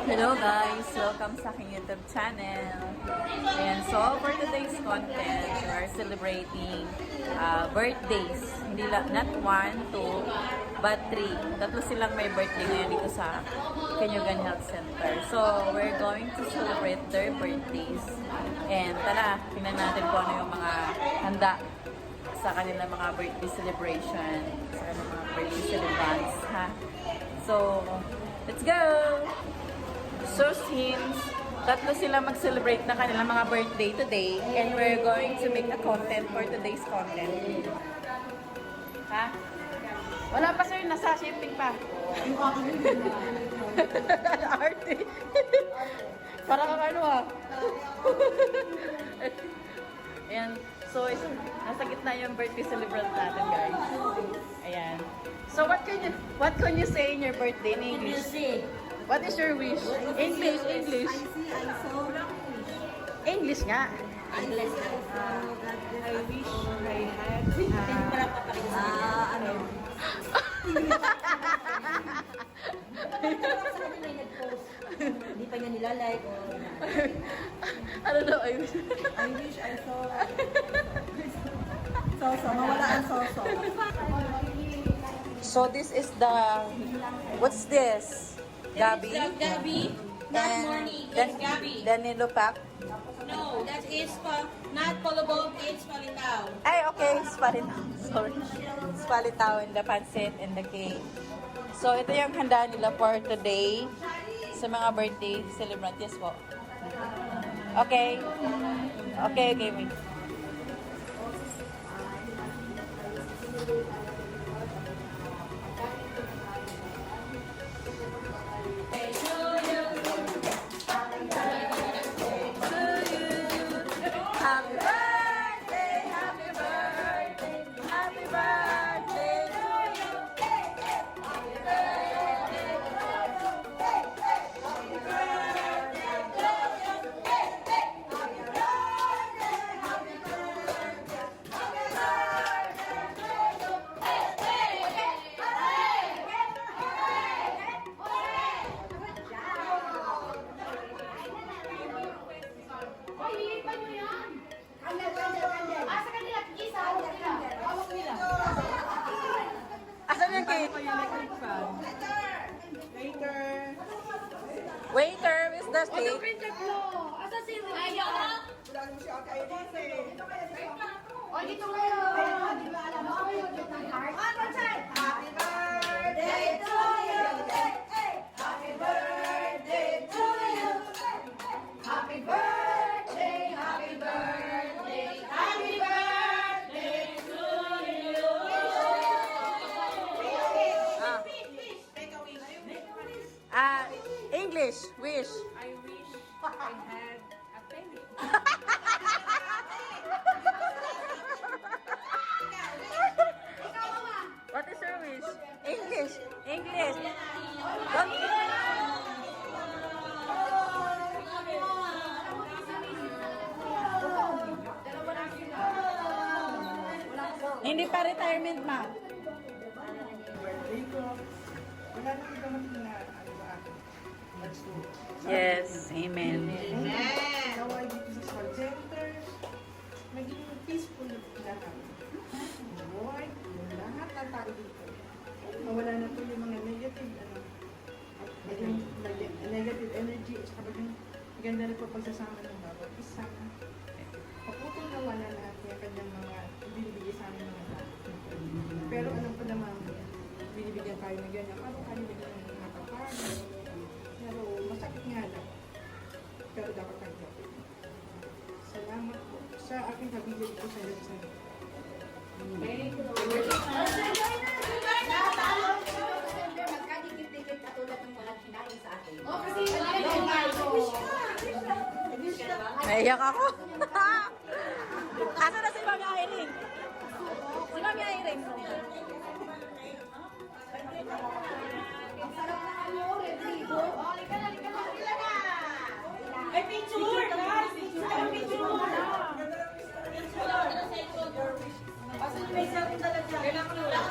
Hello guys! Welcome sa aking YouTube channel. And so for today's content, we are celebrating birthdays. Hindi lang, not 1, 2, but 3. Tatlo silang may birthday ngayon dito sa Kenyugan Health Center. So we're going to celebrate their birthdays. And tara, tingnan natin kung ano yung mga handa sa kanilang mga birthday celebration, sa kanilang mga birthday celebrants, ha? So, let's go! So since tatlo sila mag-celebrate na kanilang mga birthday today, and we're going to make a content for today's content. Ha? Wala pa sir, nasa shipping pa. Arte. Para kang ano ah. Ayan. So, nasa gitna yung birthday celebrant natin, guys. Ayan. So, what can you say in your birthday in English? What is your wish? English. I see, I saw. English nga. English. I wish I had Ano? Hindi pa niya nilalike o Ano daw? I wish. I wish I saw. Soso, mawala ang soso. So, this is the... What's this? Gabi? Gabi. Not morning. It's Gabi. Danilo Pack? No, that is not Polobog. It's Palitaw. Ay, okay. Spalitaw. Sorry. Spalitaw and the pancit and the cake. So, ito yung handa nila for today sa mga birthday celebrant. Yes po. Okay. Okay, wait. Happy birthday, happy birthday, happy birthday to you. Happy birthday, happy birthday to you. Happy birthday, happy birthday, happy birthday to you. Asan yung cake? Waiter, is the cake? Happy birthday to you. Happy birthday to you. Happy birthday, happy birthday, happy birthday to you. English, wish. I wish I had a penny. What is your wish? English. Hindi pa retirement, ma. Birthday ko. Wala nang ibang na ano ba ako. Let's do it. Yes, amen. Naway dito sa call center. Maging peaceful na lahat. Boy, lahat ng tao dito. Mawala na po yung mga negative, yung negative energy at saka yung ganda na po pagsasama ng bawat isa. Paputol na wala lahat yung kanyang mga binibigay sa amin mga tao. Pero alam ko naman, binibigyan tayo na ganyan. Parang tayo bigyan ng mga kapag. Pero masakit nga lang. Pero dapat tayo. Salamat po sa aking kabigay ko sa iyo. Magkadikit-dikit katulad ng walang kinain sa atin. Naiyak ako. Asa na si Mami Irene? Si Mami Irene. Ay, picture! Guys! Picture! Kailangan ko na lang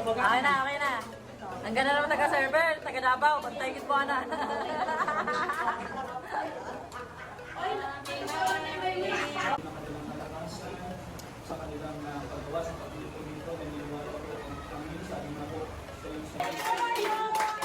Okay na, okay na. Ang ganda naman taga-server, taga-Davao, pantay mo na. sa kanilang paggawa sa pagdito dito, naniniwala ko ang Panginoon sa ating ako sa iyong